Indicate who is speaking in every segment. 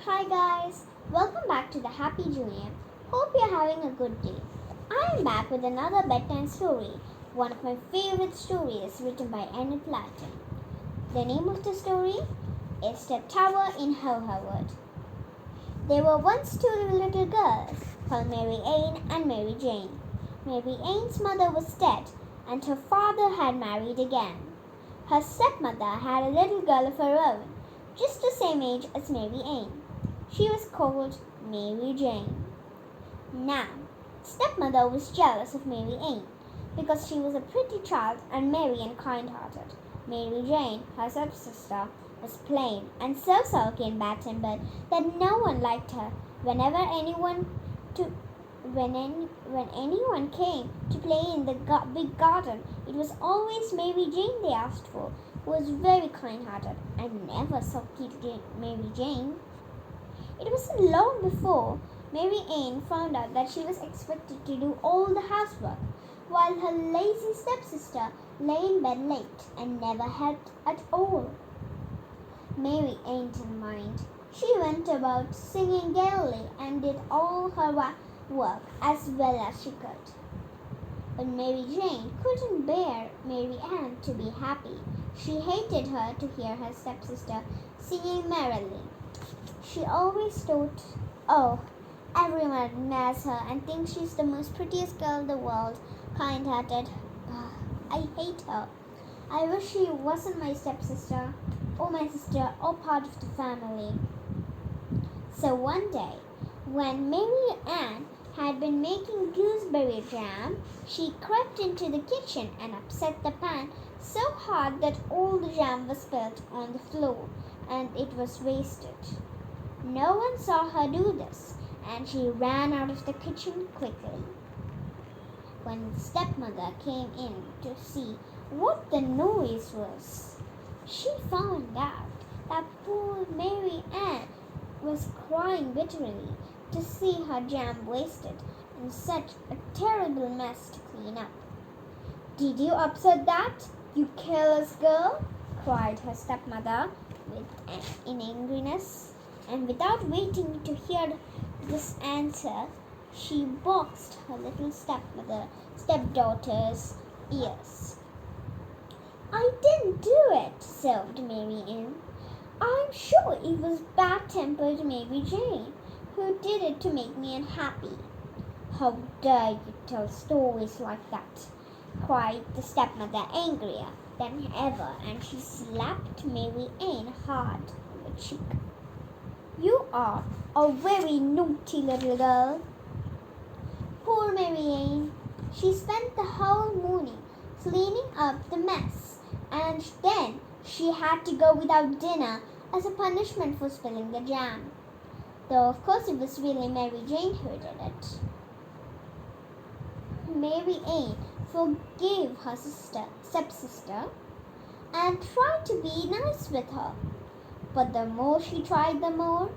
Speaker 1: Hi guys, welcome back to the Happy Junior. Hope you're having a good day. I am back with another bedtime story, one of my favorite stories written by Enid Blyton. The name of the story is The Tower in Howard. There were once two little girls called Mary Ann and Mary Jane. Mary Ann's mother was dead and her father had married again. Her stepmother had a little girl of her own, just the same age as Mary Ann. She was called Mary Jane. Now, stepmother was jealous of Mary Ann because she was a pretty child and merry and kind-hearted. Mary Jane, her stepsister, was plain and so sulky and bad-tempered that no one liked her. When anyone came to play in the big garden, it was always Mary Jane they asked for, who was very kind-hearted and never sulky Mary Jane. It wasn't long before Mary Ann found out that she was expected to do all the housework, while her lazy stepsister lay in bed late and never helped at all. Mary Ann didn't mind. She went about singing gaily and did all her work as well as she could. But Mary Jane couldn't bear Mary Ann to be happy. She hated her to hear her stepsister singing merrily. She always thought, oh, everyone admires her and thinks she's the most prettiest girl in the world, kind-hearted. I hate her. I wish she wasn't my stepsister or my sister or part of the family. So one day, when Mary Ann had been making gooseberry jam, she crept into the kitchen and upset the pan so hard that all the jam was spilled on the floor and it was wasted. No one saw her do this, and she ran out of the kitchen quickly. When the stepmother came in to see what the noise was, she found out that poor Mary Ann was crying bitterly to see her jam wasted and such a terrible mess to clean up. "Did you upset that, you careless girl?" cried her stepmother in angriness. And without waiting to hear this answer, she boxed her little stepdaughter's ears. "I didn't do it," sobbed Mary Ann. "I'm sure it was bad-tempered Mary Jane who did it to make me unhappy." "How dare you tell stories like that?" cried the stepmother angrier than ever, and she slapped Mary Ann hard on the cheek. "You are a very naughty little girl." Poor Mary Ann. She spent the whole morning cleaning up the mess, and then she had to go without dinner as a punishment for spilling the jam. Though of course it was really Mary Jane who did it. Mary Ann forgave her stepsister and tried to be nice with her. But the more she tried, the more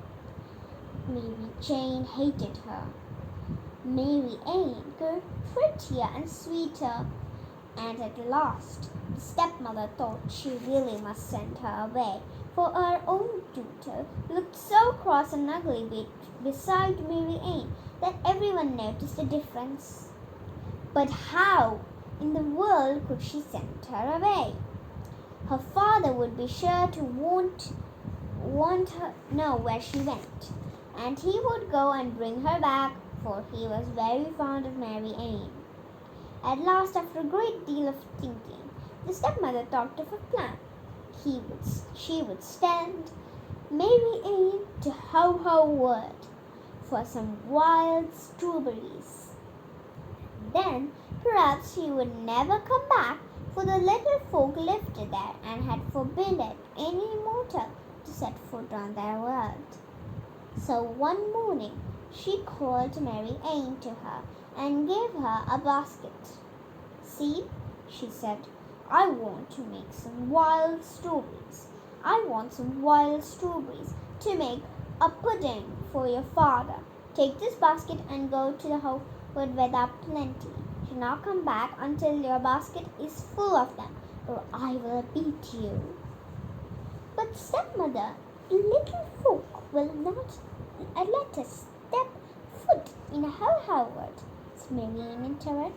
Speaker 1: Mary Jane hated her. Mary Ann grew prettier and sweeter, and at last the stepmother thought she really must send her away, for her own daughter looked so cross and ugly beside Mary Ann that everyone noticed the difference. But how in the world could she send her away? Her father would be sure to want her know where she went, and he would go and bring her back, for he was very fond of Mary Ann. At last, after a great deal of thinking, the stepmother thought of a plan. She would send Mary Ann to Howard for some wild strawberries. Then perhaps she would never come back, for the little folk lived there and had forbidden any mortal to set foot on their world. So one morning she called Mary Ann to her and gave her a basket. "See," she said, "I want to make some wild strawberries. I want some wild strawberries to make a pudding for your father. Take this basket and go to the wood where there are plenty. Do not come back until your basket is full of them, or I will beat you." "But stepmother, little folk will not let us step foot in a How Wood," said Mary Ann in terror.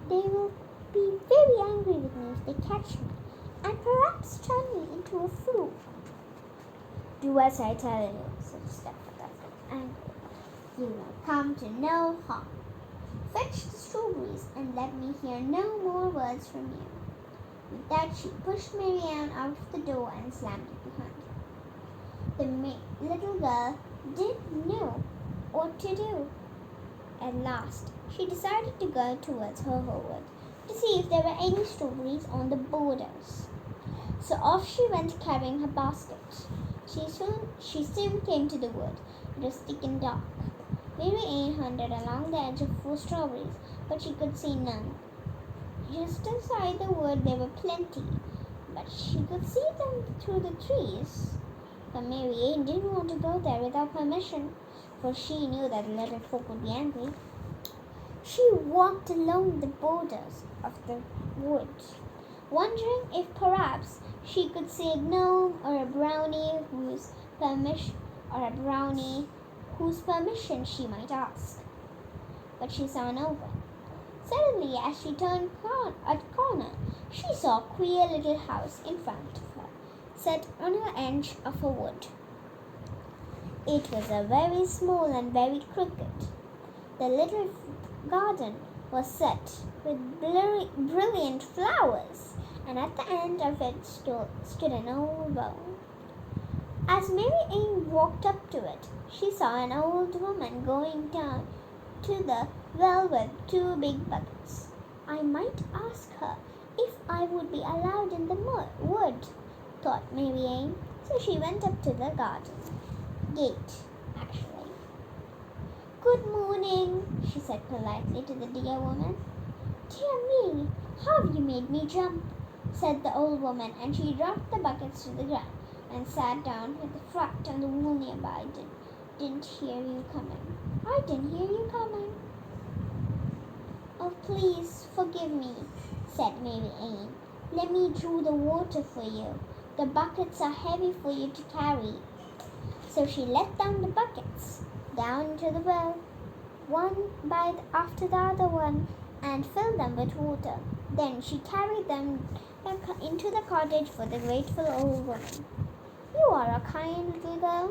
Speaker 1: "They will be very angry with me if they catch me, and perhaps turn me into a fool." "Do as I tell you," said the stepmother angrily. "You will come to no harm. Fetch the strawberries and let me hear no more words from you." With that, she pushed Mary Ann out of the door and slammed it behind her. The little girl didn't know what to do. At last, she decided to go towards her wood to see if there were any strawberries on the borders. So off she went carrying her basket. She soon came to the wood. It was thick and dark. Mary Ann hunted along the edge for strawberries, but she could see none. Just inside the wood there were plenty, but she could see them through the trees. But Mary Ann didn't want to go there without permission, for she knew that the little folk would be angry. She walked along the borders of the wood, wondering if perhaps she could see a gnome or a brownie whose permission she might ask. But she saw no one. Suddenly, as she turned a corner, she saw a queer little house in front of her, set on the edge of a wood. It was a very small and very crooked. The little garden was set with brilliant flowers, and at the end of it stood an old well. As Mary Ann walked up to it, she saw an old woman going down to the well with two big buckets. "I might ask her if I would be allowed in the wood," thought Mary Ann. So she went up to the garden gate, actually. "Good morning," she said politely to the dear woman. "Dear me, how you made me jump," said the old woman, and she dropped the buckets to the ground and sat down with a fright on the wall nearby. Didn't hear you coming. I didn't hear you coming." "Oh, please forgive me," said Mary Ann. "Let me draw the water for you. The buckets are heavy for you to carry." So she let down the buckets down into the well, one after the other one, and filled them with water. Then she carried them back into the cottage for the grateful old woman. "You are a kind little girl,"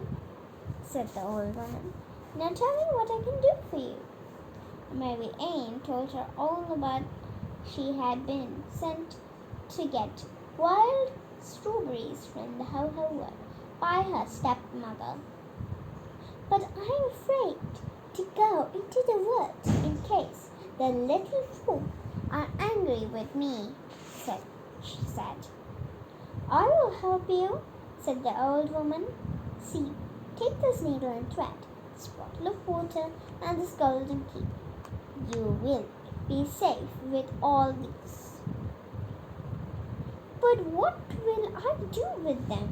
Speaker 1: said the old woman. "Now tell me what I can do for you." Mary Ann told her all about she had been sent to get wild strawberries from the How Wood by her stepmother. "But I'm afraid to go into the woods in case the little folk are angry with me," she said. "I will help you," said the old woman. "See, take this needle and thread, this bottle of water, and this golden key. You will be safe with all these." "But what will I do with them?"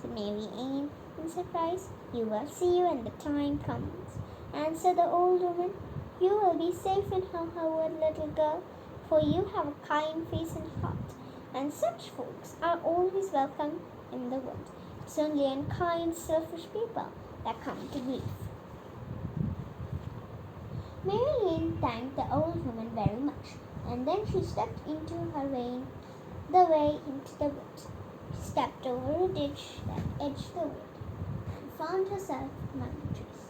Speaker 1: said Mary Ann in surprise. "You will see when the time comes," answered the old woman. "You will be safe in How Wood, little girl, for you have a kind face and heart, and such folks are always welcome in the wood. It's only unkind, selfish people that come to grief." Mary Ann thanked the old woman very much, and then she stepped into the way into the wood. She stepped over a ditch that edged the wood and found herself among the trees.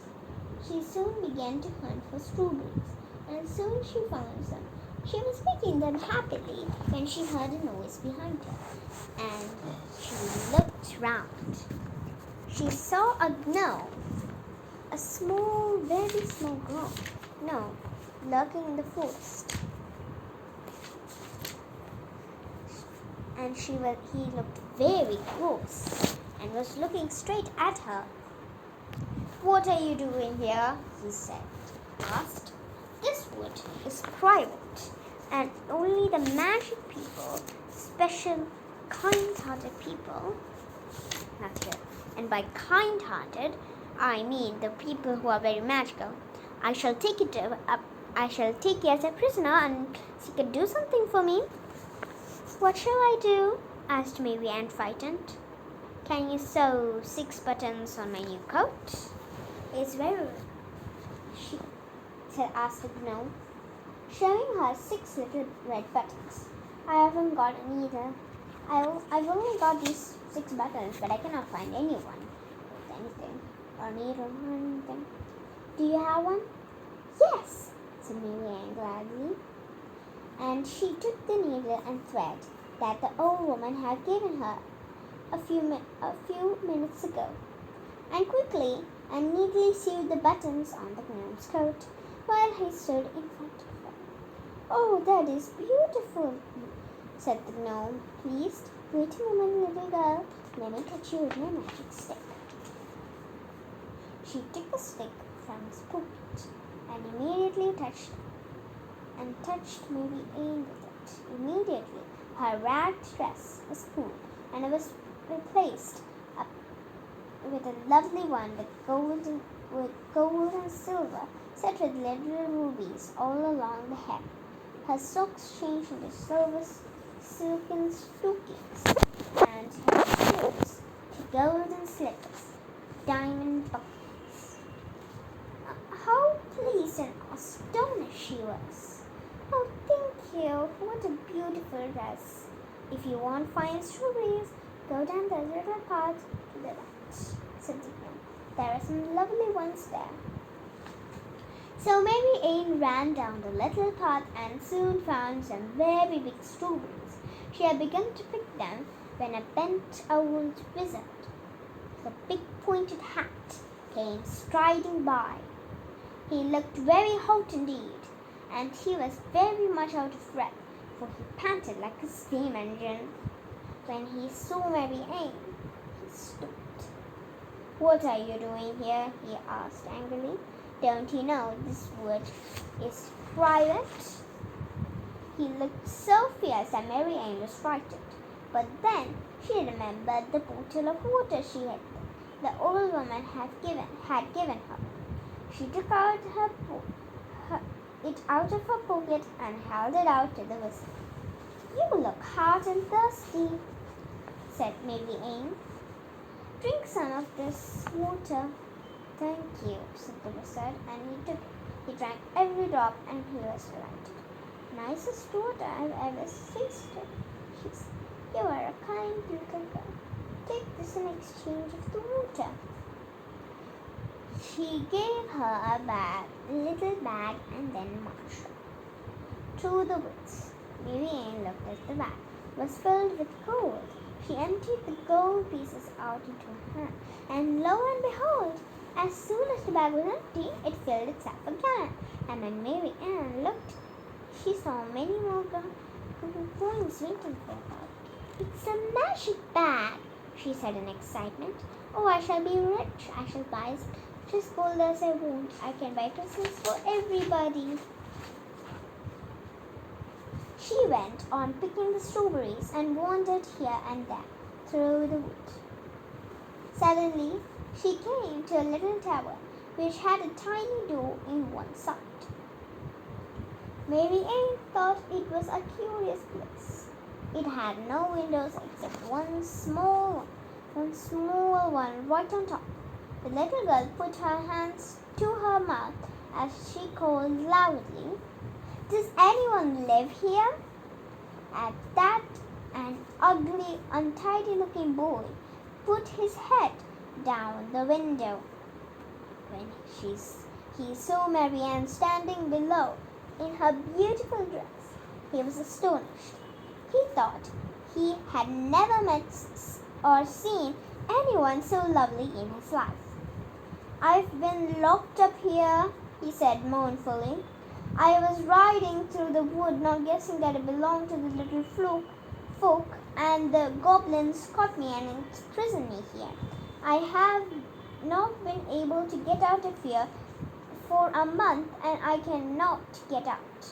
Speaker 1: She soon began to hunt for strawberries, and soon she found some. She was picking them happily when she heard a noise behind her, and she looked round. She saw a gnome, a small, very small gnome, lurking in the forest. And he looked very cross and was looking straight at her. "What are you doing here?" he asked. "This wood is private, and only the magic people, special, kind-hearted people, not here. And by kind-hearted, I mean the people who are very magical. I shall take you as a prisoner, and you can do something for me." "What shall I do?" asked Mary Ann, frightened. Can you sew 6 buttons on my new coat? It's very, she asked the gnome, showing her 6 little red buttons. I haven't got any either. I've only got these 6 buttons, but I cannot find anyone with anything or needle or anything. Do you have one? Yes, said Mary Ann gladly. And she took the needle and thread that the old woman had given her a few minutes ago, and quickly and neatly sewed the buttons on the gnome's coat while he stood in front of her. Oh, that is beautiful, said the gnome, pleased. Wait a moment, little girl. Let me touch you with my magic stick. She took a stick from his pocket and immediately touched Mary Ann with it. Immediately, her ragged dress was cool, and it was replaced with a lovely one with gold and silver, set with little rubies all along the hem. Her socks changed into silken stockings, and her shoes to golden slippers, diamond buckles. How pleased and astonished she was! Oh, thank you! What a beautiful dress! If you want fine strawberries, go down the little path to the right, said the gnome. There are some lovely ones there. So Mary Ann ran down the little path and soon found some very big strawberries. She had begun to pick them when a bent old wizard with a big pointed hat came striding by. He looked very hot indeed, and he was very much out of breath, for he panted like a steam engine. When he saw Mary Ann, he stopped. What are you doing here? He asked angrily. Don't you know this wood is private? He looked so fierce that Mary Ann was frightened. But then she remembered the bottle of water the old woman had given her. She took out it out of her pocket and held it out to the wizard. You look hot and thirsty, said Mary Ann. Drink some of this water. Thank you, said the wizard, and he took it. He drank every drop, and he was delighted. Nicest water I've ever tasted, she said. You are a kind little girl. Take this in exchange of the water. She gave her a little bag, and then marched through the woods. Mary Ann looked at the bag. It was filled with gold. She emptied the gold pieces out into her hand, and lo and behold, as soon as the bag was empty, it filled itself again. And when Mary Ann looked, she saw many more coins waiting for her. It's a magic bag, she said in excitement. Oh, I shall be rich. I shall buy as much gold as I want. I can buy presents for everybody. She went on picking the strawberries and wandered here and there through the wood. Suddenly, she came to a little tower which had a tiny door in one side. Mary Ann thought it was a curious place. It had no windows except one small one right on top. The little girl put her hands to her mouth as she called loudly, Does anyone live here? At that, an ugly, untidy-looking boy put his head down the window. When he saw Mary Ann standing below in her beautiful dress, he was astonished. He thought he had never met or seen anyone so lovely in his life. I've been locked up here, he said mournfully. I was riding through the wood, not guessing that it belonged to the little folk, and the goblins caught me and imprisoned me here. I have not been able to get out of here for a month, and I cannot get out,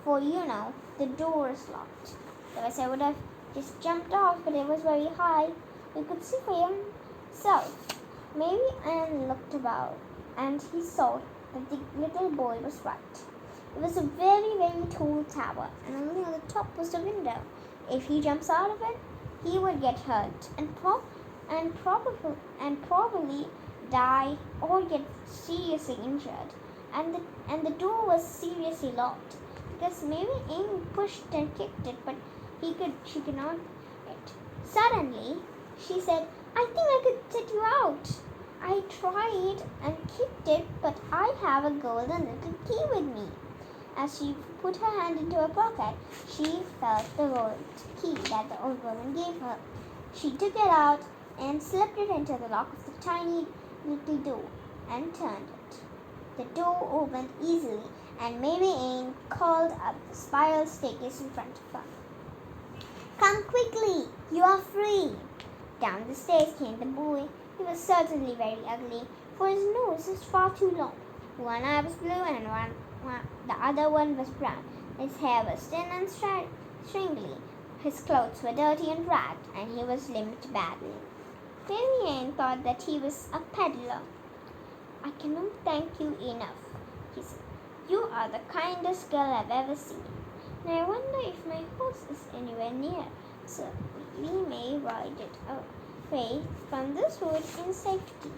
Speaker 1: for the door is locked. Otherwise, I would have just jumped off, but it was very high. You could see for himself. Mary Ann looked about, and he saw that the little boy was right. It was a very, very tall tower, and only on the top was the window. If he jumps out of it, he would get hurt and and probably die or get seriously injured. And the door was seriously locked because Mary Ann pushed and kicked it, but she could not it. Suddenly, she said, "I think I could set you out. I tried and kicked it, but I have a golden little key with me." As she put her hand into her pocket, she felt the gold key that the old woman gave her. She took it out and slipped it into the lock of the tiny little door and turned it. The door opened easily, and Mary Ann called up the spiral staircase in front of her. "Come quickly, you are free." Down the stairs came the boy. He was certainly very ugly, for his nose was far too long. One eye was blue and the other one was brown. His hair was thin and stringly. His clothes were dirty and ragged, and he was limped badly. Mary Ann thought that he was a peddler. "I cannot thank you enough," he said. "You are the kindest girl I've ever seen. And I wonder if my horse is anywhere near, so we may ride it away from this wood in safety."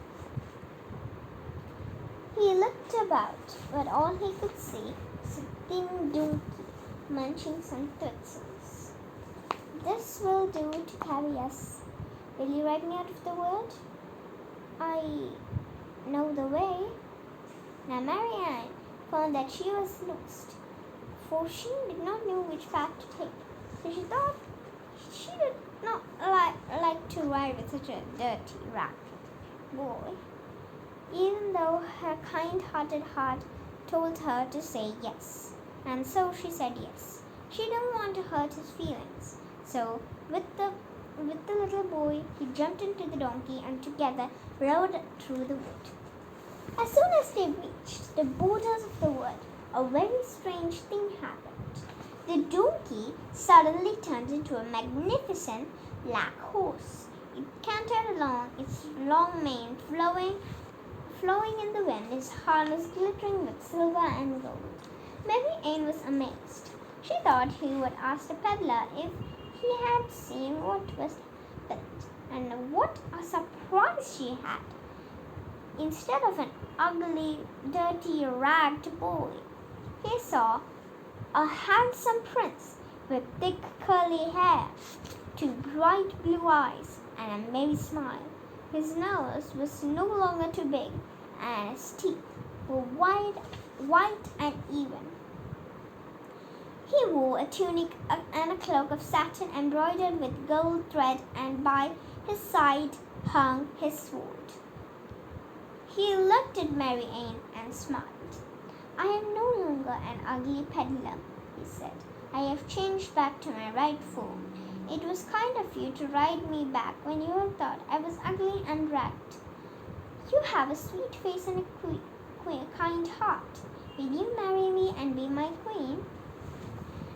Speaker 1: He looked about, but all he could see was a thin donkey munching some pretzels. "This will do to carry us. Will you ride me out of the wood? I know the way." Now Mary Ann found that she was lost, for she did not know which path to take. So she thought she did not like to ride with such a dirty, ragged boy, even though her kind-hearted heart told her to say yes. And so she said yes. She didn't want to hurt his feelings. So with the little boy, he jumped into the donkey and together rode through the wood. As soon as they reached the borders of the wood, a very strange thing happened. The donkey suddenly turned into a magnificent black horse. It cantered along, its long mane flowing in the wind, its harness glittering with silver and gold. Mary Ann was amazed. She thought he would ask the peddler if he had seen what was built, and what a surprise she had. Instead of an ugly, dirty, ragged boy, he saw a handsome prince with thick curly hair, two bright blue eyes, and a merry smile. His nose was no longer too big, and his teeth were white and even. He wore a tunic and a cloak of satin embroidered with gold thread, and by his side hung his sword. He looked at Mary Ann and smiled. "I am no longer an ugly peddler," he said. "I have changed back to my right form. It was kind of you to ride me back when you all thought I was ugly and ragged. You have a sweet face and a kind heart. Will you marry me and be my queen?"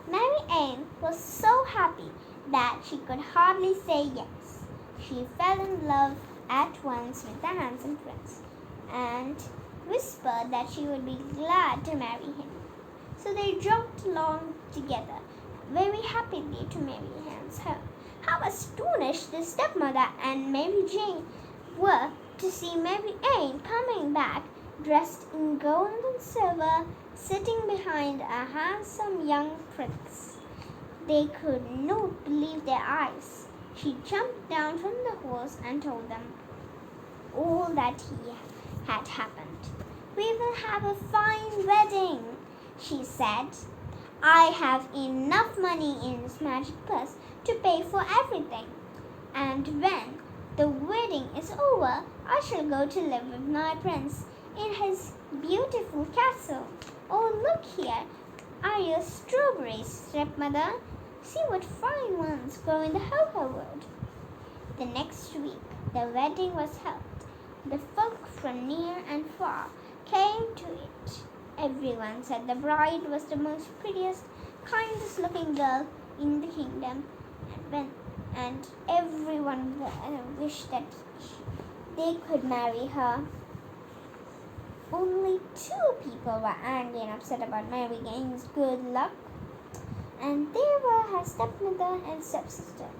Speaker 1: Mary Ann was so happy that she could hardly say yes. She fell in love at once with the handsome prince and whispered that she would be glad to marry him. So they jogged along together very happily to Mary Ann's home. How astonished the stepmother and Mary Jane were to see Mary Ann coming back dressed in gold and silver, sitting behind a handsome young prince. They could not believe their eyes. She jumped down from the horse and told them all that had happened. "We will have a fine wedding," she said. "I have enough money in this magic purse to pay for everything. And when the wedding is over, I shall go to live with my prince in his beautiful castle. Oh, look here are your strawberries, stepmother. See what fine ones grow in the ho-ho wood." The next week, the wedding was held. The folk from near and far came to it. Everyone said the bride was the most prettiest, kindest looking girl in the kingdom, and everyone wished that they could marry her. Only 2 people were angry and upset about Mary Ann's good luck, and they were her stepmother and stepsister.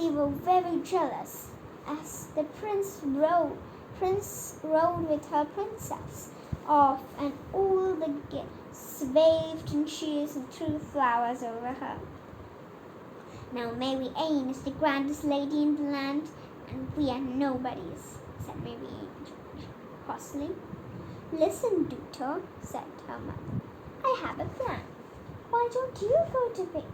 Speaker 1: They were very jealous as the prince rode with her princess off, and all the guests waved and cheered and threw flowers over her. Now Mary Ann is the grandest lady in the land, and we are nobodies, said Mary Ann crossly. Listen, daughter, said her mother. I have a plan. Why don't you go to pick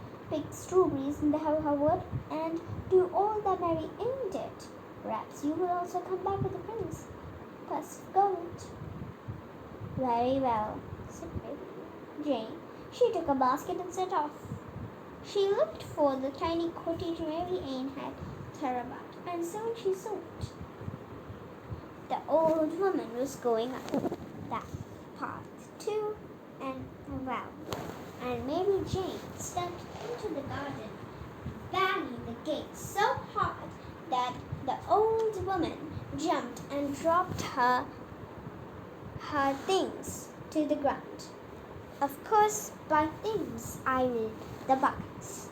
Speaker 1: strawberries in the wood and do all that Mary Ann did? Perhaps you will also come back with the prince. Plus gold. Very well, said Mary Jane. She took a basket and set off. She looked for the tiny cottage Mary Ann had her about, and soon she saw it. The old woman was going up that path too, and Mary Jane stepped into the garden, banging the gate so hard that the old woman jumped and dropped her things to the ground. Of course, by things I mean the buckets.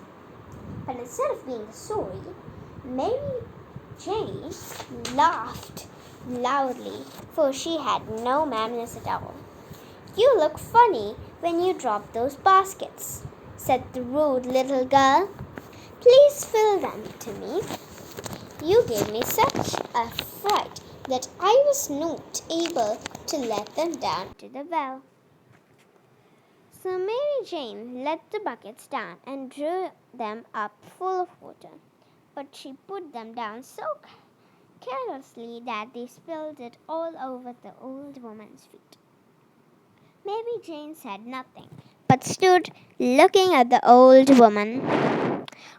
Speaker 1: But instead of being sorry, Mary Jane laughed loudly, for she had no manners at all. You look funny when you drop those baskets, said the rude little girl. Please fill them to me. You gave me such a fright that I was not able to let them down to the well. So Mary Jane let the buckets down and drew them up full of water, but she put them down so carelessly that they spilled it all over the old woman's feet. Mary Jane said nothing, but stood looking at the old woman.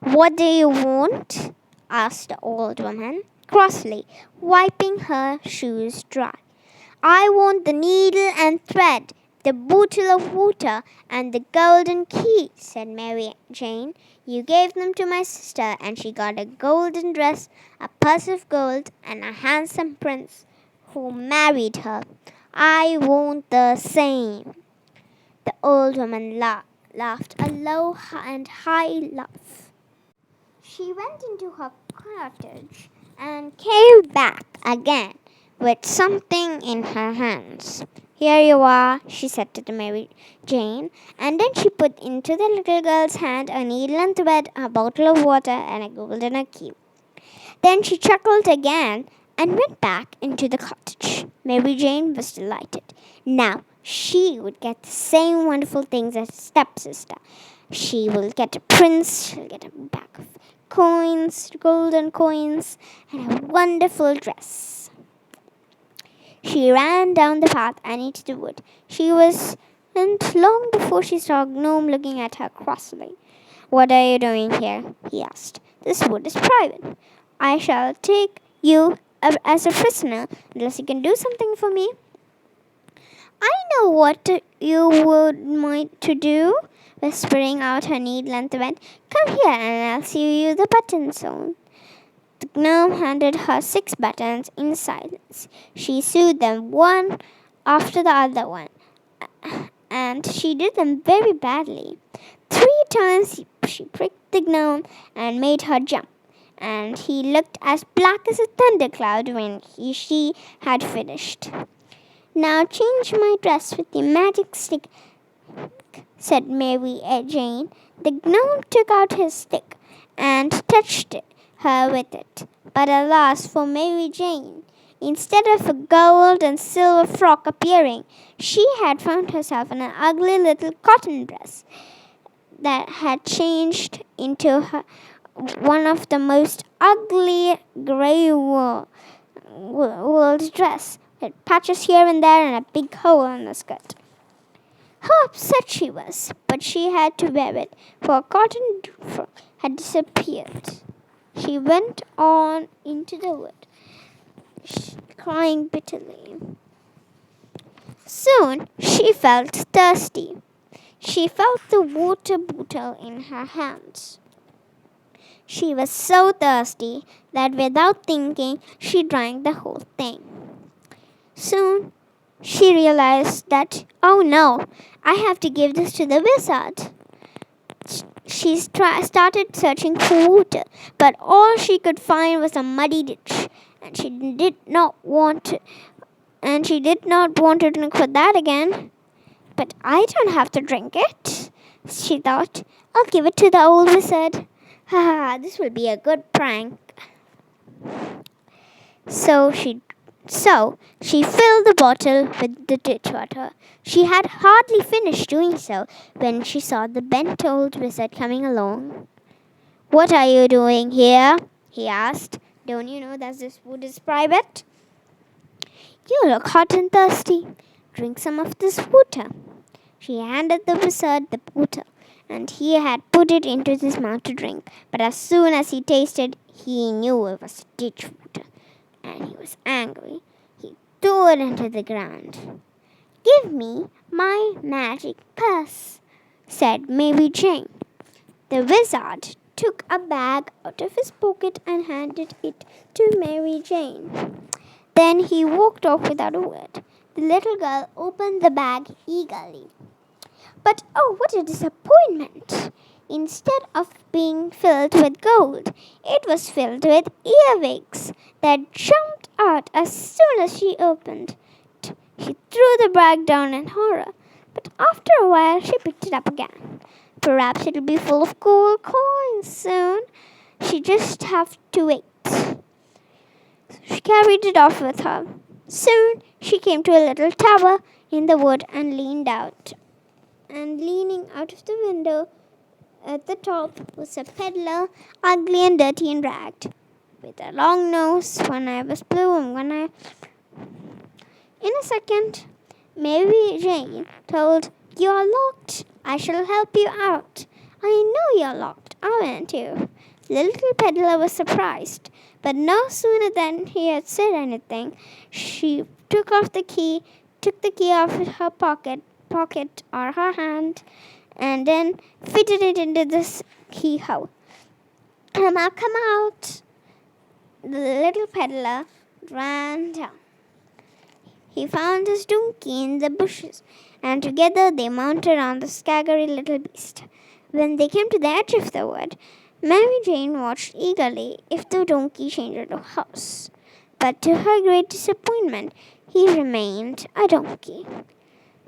Speaker 1: What do you want? Asked the old woman crossly, wiping her shoes dry. I want the needle and thread, the bottle of water, and the golden key, said Mary Jane. You gave them to my sister, and she got a golden dress, a purse of gold, and a handsome prince who married her. I want the same. The old woman laughed a low and high laugh. She went into her cottage and came back again with something in her hands. Here you are, she said to the Mary Jane, and then she put into the little girl's hand a needle and thread, a bottle of water, and a golden key. Then she chuckled again and went back into the cottage. Mary Jane was delighted. Now she would get the same wonderful things as stepsister. She will get a prince, she'll get a bag of coins, golden coins, and a wonderful dress. She ran down the path and into the wood. She wasn't long before she saw a gnome looking at her crossly. What are you doing here? He asked. This wood is private. I shall take you as a prisoner unless you can do something for me. I know what you would mind to do, whispering out her needle and thread. Come here and I'll sew you the buttons on. The gnome handed her 6 buttons in silence. She sewed them one after the other one, and she did them very badly. 3 times she pricked the gnome and made her jump, and he looked as black as a thundercloud when she had finished. Now change my dress with the magic stick, said Mary Jane. The gnome took out his stick and touched her with it. But alas for Mary Jane! Instead of a gold and silver frock appearing, she had found herself in an ugly little cotton dress that had changed into one of the most ugly grey wool dress, with patches here and there and a big hole in the skirt. How upset she was, but she had to wear it, for a cotton frock had disappeared. She went on into the wood, crying bitterly. Soon she felt thirsty. She felt the water bottle in her hands. She was so thirsty that without thinking, she drank the whole thing. Soon she realized that, oh no, I have to give this to the wizard. She she started searching for water, but all she could find was a muddy ditch, and she did not want to drink for that again. But I don't have to drink it, she thought. I'll give it to the old wizard. Ha! This will be a good prank. So she filled the bottle with the ditch water. She had hardly finished doing so when she saw the bent old wizard coming along. What are you doing here? He asked. Don't you know that this would describe it? You look hot and thirsty. Drink some of this water. She handed the wizard the water, and he had put it into his mouth to drink. But as soon as he tasted, he knew it was ditch water, and he was angry. He threw it into the ground. Give me my magic purse, said Mary Jane. The wizard took a bag out of his pocket and handed it to Mary Jane. Then he walked off without a word. The little girl opened the bag eagerly. But oh, what a disappointment! Instead of being filled with gold, it was filled with earwigs that jumped out as soon as she opened it. She threw the bag down in horror, but after a while she picked it up again. Perhaps it'll be full of gold coins soon. She just have to wait. She carried it off with her. Soon she came to a little tower in the wood and leaning out of the window at the top was a peddler, ugly and dirty and ragged, with a long nose. One eye was blue and one eye. In a second, Mary Jane told, "You're locked. I shall help you out." "I know you're locked, aren't you?" The little peddler was surprised, but no sooner than he had said anything, she took the key off her pocket or her hand, and then fitted it into the keyhole. Come out. The little peddler ran down. He found his donkey in the bushes, and together they mounted on the scaggery little beast. When they came to the edge of the wood, Mary Jane watched eagerly if the donkey changed a horse. But to her great disappointment, he remained a donkey.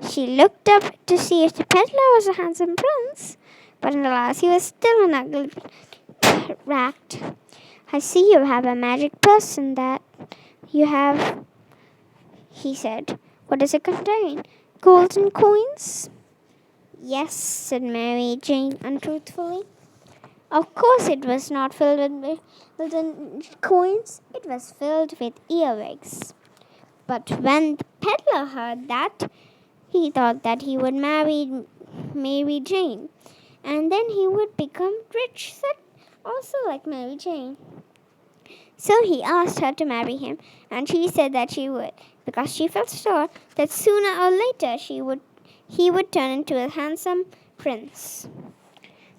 Speaker 1: She looked up to see if the peddler was a handsome prince, but alas, he was still an ugly rat. "I see you have a magic purse in that you have," he said. "What does it contain? Golden coins?" "Yes," said Mary Jane untruthfully. Of course it was not filled with golden coins. It was filled with earwigs. But when the peddler heard that, he thought that he would marry Mary Jane, and then he would become rich, also like Mary Jane. So he asked her to marry him, and she said that she would, because she felt sure that sooner or later he would turn into a handsome prince.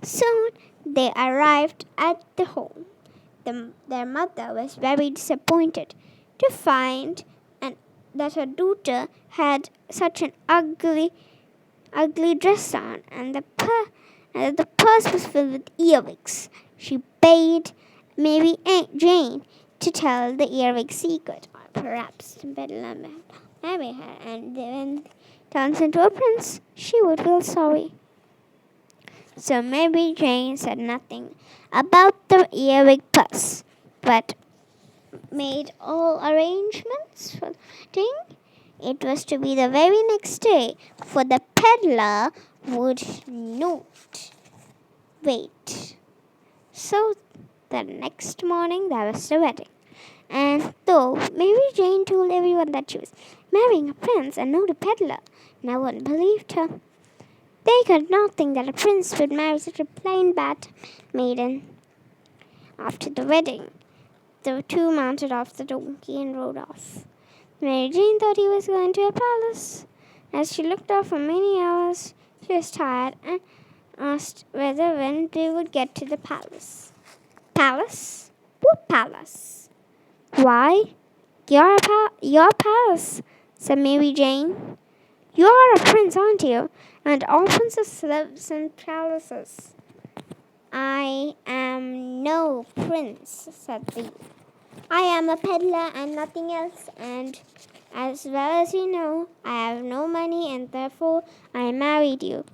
Speaker 1: Soon they arrived at the home. Their mother was very disappointed to find that her daughter had such an ugly dress on, and the purse was filled with earwigs. She bade Mary Jane to tell the earwig secret, or perhaps the peddler marry her, and when he turns into a prince, she would feel sorry. So Mary Jane said nothing about the earwig purse, but made all arrangements for the wedding. It was to be the very next day, for the peddler would not wait. So the next morning there was the wedding. And though Mary Jane told everyone that she was marrying a prince and not a peddler, no one believed her. They could not think that a prince would marry such a plain bad maiden. After the wedding, the two mounted off the donkey and rode off. Mary Jane thought he was going to a palace. As she looked off for many hours, she was tired and asked when they would get to the palace. "Palace? What palace?" "Why, your palace," said Mary Jane. "You are a prince, aren't you? And all princes live in palaces." I am no prince, said the youth. I am a peddler and nothing else, and as well as you know, I have no money, and therefore I married you,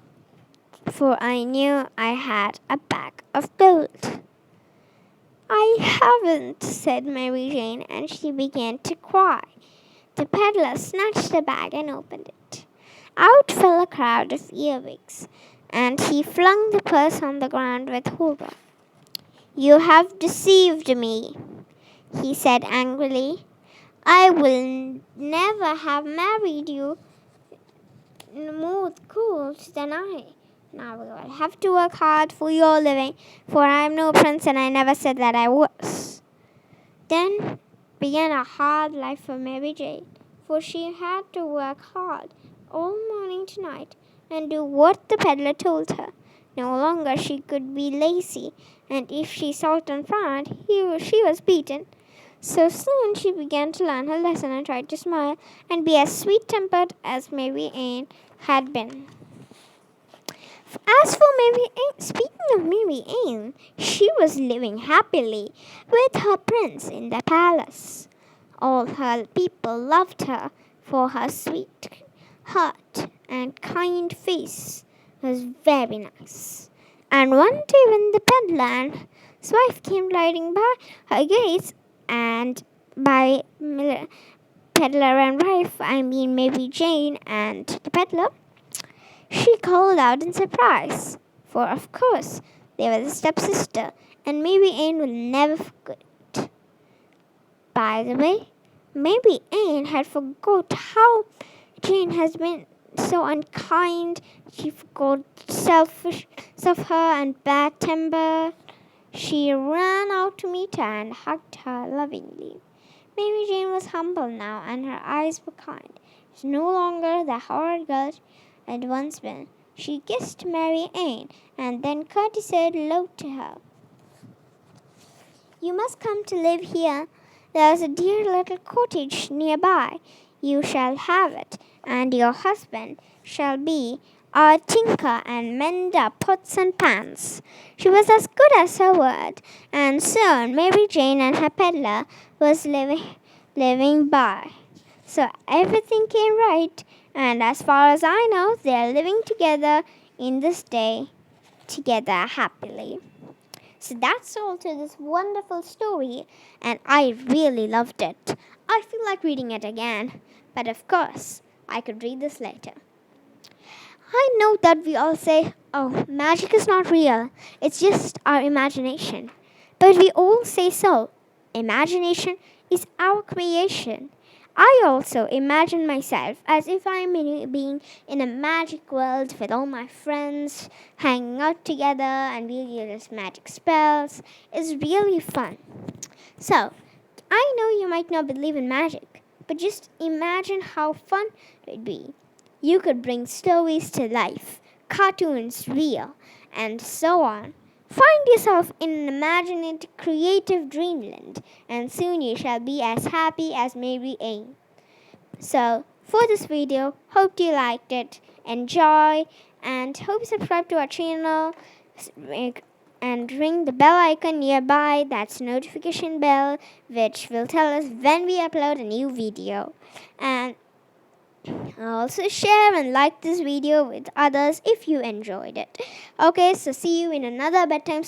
Speaker 1: for I knew I had a bag of gold. I haven't, said Mary Jane, and she began to cry. The peddler snatched the bag and opened it. Out fell a crowd of earwigs, and he flung the purse on the ground with horror. You have deceived me, he said angrily. I will never have married you more gold than I. Now we will have to work hard for your living, for I am no prince and I never said that I was. Then began a hard life for Mary Jane, for she had to work hard all morning to night and do what the peddler told her. No longer she could be lazy, and if she sulked and frowned, she was beaten. So soon she began to learn her lesson and tried to smile and be as sweet-tempered as Mary Ann had been. As for Mary Ann, speaking of Mary Ann, she was living happily with her prince in the palace. All her people loved her, for her sweet heart and kind face was very nice. And one day when the peddler and his wife came riding by her gates, and by peddler and wife I mean Mary Jane and the peddler, she called out in surprise, for of course they were the stepsister, and Mary Ann will never forget it. By the way, Mary Ann had forgot how Jane has been so unkind. She forgot selfish of her and bad temper. She ran out to meet her and hugged her lovingly. Mary Jane was humble now, and her eyes were kind. She was no longer the horrid girl she had once been. She kissed Mary Ann and then courtesied low to her. You must come to live here. There is a dear little cottage nearby. You shall have it, and your husband shall be our tinker and mend our pots and pans. She was as good as her word, and soon Mary Jane and her peddler was living by. So everything came right, and as far as I know, they are living together in this day, together happily. So that's all to this wonderful story, and I really loved it. I feel like reading it again, but of course, I could read this later. I know that we all say, oh, magic is not real, it's just our imagination. But we all say so. Imagination is our creation. I also imagine myself as if I'm being in a magic world with all my friends, hanging out together and we use magic spells. It's really fun. So, I know you might not believe in magic, but just imagine how fun it would be. You could bring stories to life, cartoons real, and so on. Find yourself in an imaginative, creative dreamland, and soon you shall be as happy as Mary Ann. So, for this video, hope you liked it, enjoy, and hope you subscribe to our channel, and ring the bell icon nearby, that's notification bell, which will tell us when we upload a new video. And also share and like this video with others if you enjoyed it. Okay, so see you in another bedtime